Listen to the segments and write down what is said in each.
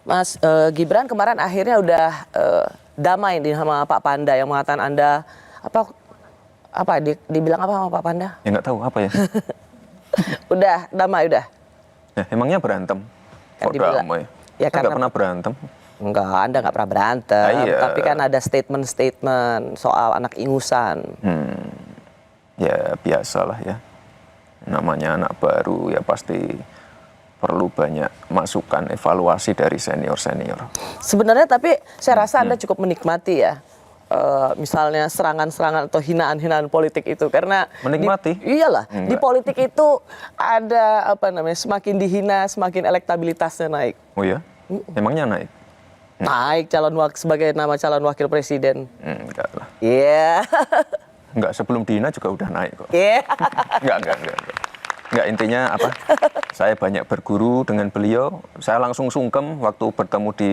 Mas Gibran kemarin akhirnya udah damai sama Pak Panda yang mengatakan Anda dibilang apa sama Pak Panda? Ya nggak tahu apa ya. Udah damai udah. Ya, emangnya berantem? Kan Kok dibilang- damai? Ya, Saya karena- nggak pernah berantem. Enggak, Anda nggak pernah berantem. Iya. Tapi kan ada statement-statement soal anak ingusan. Ya biasalah ya. Namanya anak baru ya pasti perlu banyak masukan evaluasi dari senior-senior. Sebenarnya tapi saya rasa Anda cukup menikmati ya. Misalnya serangan-serangan atau hinaan-hinaan politik itu karena Menikmati? Iyalah, di Enggak. politik itu ada semakin dihina semakin elektabilitasnya naik. Oh ya? Emangnya naik? Naik sebagai nama calon wakil presiden. Enggak lah. Iya. Enggak, sebelum dihina juga udah naik kok. Iya. Enggak. Enggak, intinya apa? Saya banyak berguru dengan beliau. Saya langsung sungkem waktu bertemu di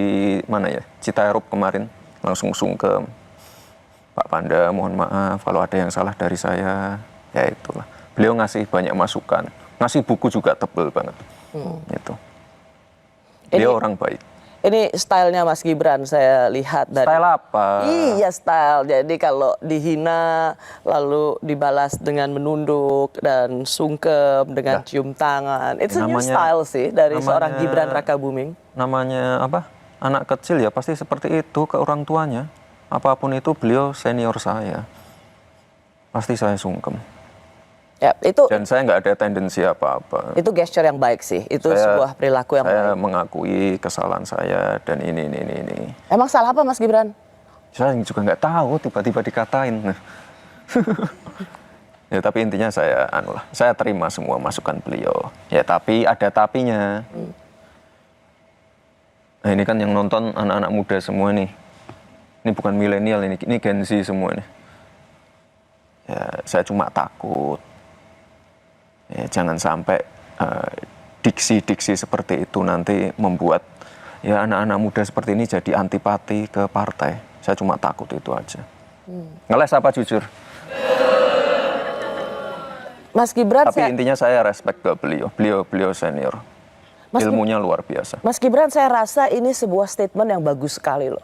mana ya? Citarup kemarin. Langsung sungkem. Pak Panda, mohon maaf kalau ada yang salah dari saya. Ya itulah. Beliau ngasih banyak masukan. Ngasih buku juga tebel banget. Itu. Beliau orang baik. Ini stylenya Mas Gibran saya lihat dari. Style apa? Iya style. Jadi kalau dihina lalu dibalas dengan menunduk dan sungkem dengan cium tangan. Itu sebenarnya style sih dari seorang Gibran Rakabuming. Namanya apa? Anak kecil ya pasti seperti itu ke orang tuanya. Apapun itu beliau senior saya. Pasti saya sungkem. Ya, itu Dan saya nggak ada tendensi apa-apa. itu gesture yang baik sih. Itu sebuah perilaku yang Saya baik. mengakui kesalahan saya dan ini. Emang salah apa Mas Gibran? Saya juga nggak tahu, tiba-tiba dikatain. Ya tapi intinya saya terima semua masukan beliau. Ya tapi ada tapinya. Nah ini kan yang nonton anak-anak muda semua nih. Ini bukan milenial ini Gen Z semua nih. Ya saya cuma takut. Ya, jangan sampai diksi-diksi seperti itu nanti membuat ya anak-anak muda seperti ini jadi antipati ke partai. Saya cuma takut itu aja. Ngeles apa jujur? Mas Gibran Tapi intinya saya respect ke beliau. Beliau senior. Ilmunya luar biasa. Mas Gibran saya rasa ini sebuah statement yang bagus sekali loh.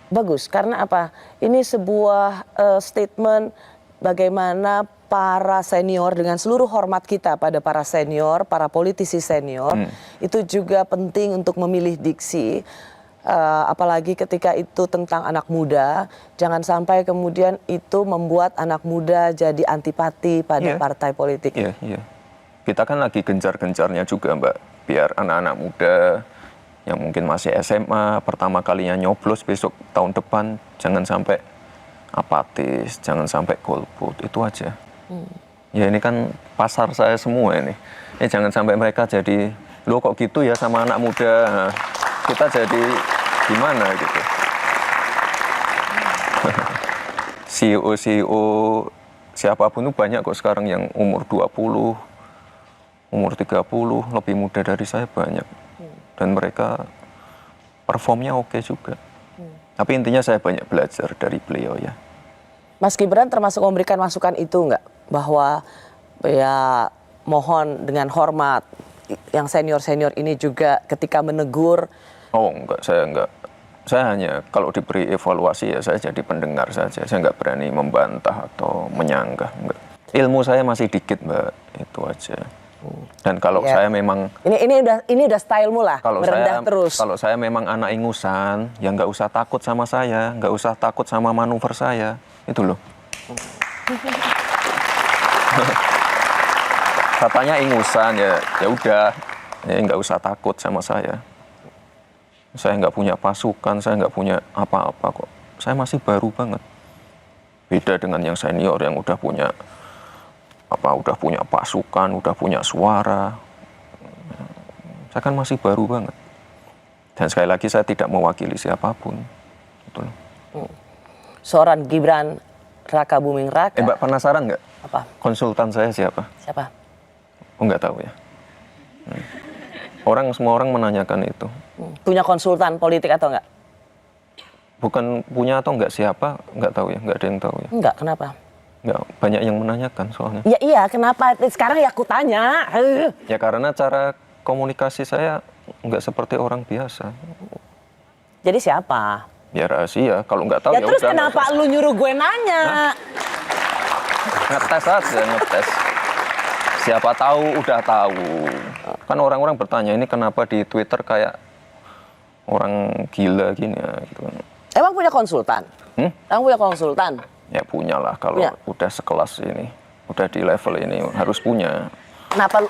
Bagus karena apa? Ini sebuah statement bagaimana para senior dengan seluruh hormat kita pada para senior, para politisi senior, itu juga penting untuk memilih diksi, apalagi ketika itu tentang anak muda, jangan sampai kemudian itu membuat anak muda jadi antipati pada partai politik. Iya. Kita kan lagi gencar-gencarnya juga Mbak, biar anak-anak muda yang mungkin masih SMA, pertama kalinya nyoblos besok tahun depan, jangan sampai apatis, jangan sampai golput, itu aja. Ya ini kan pasar saya semua ini. Jangan sampai mereka jadi, lo kok gitu ya sama anak muda, nah, kita jadi gimana gitu. CEO siapapun itu banyak kok sekarang yang umur 20, umur 30, lebih muda dari saya banyak. Dan mereka performnya oke juga. Tapi intinya saya banyak belajar dari beliau ya. Mas Gibran termasuk memberikan masukan itu enggak? Bahwa ya mohon dengan hormat yang senior-senior ini juga ketika menegur. Oh enggak, saya enggak. Saya hanya kalau diberi evaluasi ya saya jadi pendengar saja. Saya enggak berani membantah atau menyanggah. Enggak. Ilmu saya masih dikit Mbak, itu aja. Dan kalau saya memang ini udah stylemu lah, merendah terus. Kalau saya memang anak ingusan, ya nggak usah takut sama saya, nggak usah takut sama manuver saya, itu loh. Katanya ingusan ya udah, ya nggak usah takut sama saya. Saya nggak punya pasukan, saya nggak punya apa-apa kok. Saya masih baru banget. Beda dengan yang senior yang udah punya pasukan, udah punya suara. Saya kan masih baru banget. Dan sekali lagi saya tidak mewakili siapapun. Betul. Seorang Gibran Rakabuming Raka. Mbak penasaran nggak? Apa? Konsultan saya siapa? Siapa? Oh nggak tahu ya. Semua orang menanyakan itu. Punya konsultan politik atau enggak? Bukan punya atau nggak siapa, nggak tahu ya. Nggak ada yang tahu ya. Enggak, kenapa? Nggak, banyak yang menanyakan soalnya. Ya iya, kenapa? Sekarang ya aku tanya. Ya karena cara komunikasi saya nggak seperti orang biasa. Jadi siapa? Ya rahasia, kalau nggak tahu Ya ya terus udah. kenapa lu nyuruh gue nanya? Ngetes aja, ngetes. Siapa tahu udah tahu. Kan orang-orang bertanya ini kenapa di Twitter kayak orang gila gini ya gitu kan. Emang punya konsultan? Emang punya konsultan? Ya punya lah kalau Punya. udah sekelas ini, udah di level ini harus punya. Kenapa lu?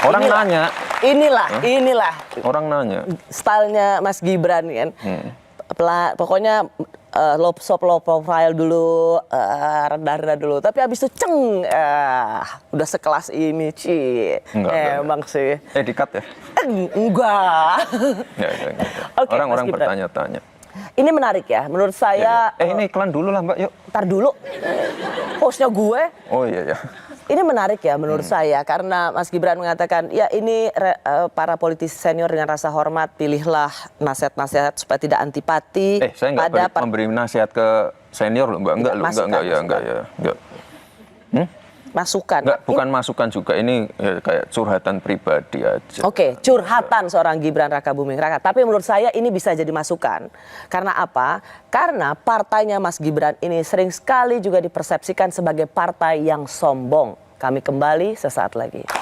Orang Inilah. nanya, Inilah orang nanya. stylenya Mas Gibran kan. Pokoknya low profile dulu, rendah-rendah dulu. Tapi abis itu udah sekelas ini, Enggak. emang sih. Dikat ya? Enggak. Enggak. Oke, Orang-orang Mas Gibran. bertanya-tanya. Ini menarik ya, menurut saya. Ini iklan dulu lah Mbak, yuk. Ntar dulu, hostnya gue. Oh iya ya. Ini menarik ya menurut saya karena Mas Gibran mengatakan ya ini para politisi senior dengan rasa hormat pilihlah nasihat-nasihat supaya tidak antipati Saya nggak memberi nasihat ke senior loh Mbak, enggak ya. Masukan. Enggak, bukan masukan juga, ini ya, kayak curhatan pribadi aja. Oke, curhatan seorang Gibran Raka Buming Raka. Tapi menurut saya ini bisa jadi masukan. Karena apa? Karena partainya Mas Gibran ini sering sekali juga dipersepsikan sebagai partai yang sombong. Kami kembali sesaat lagi.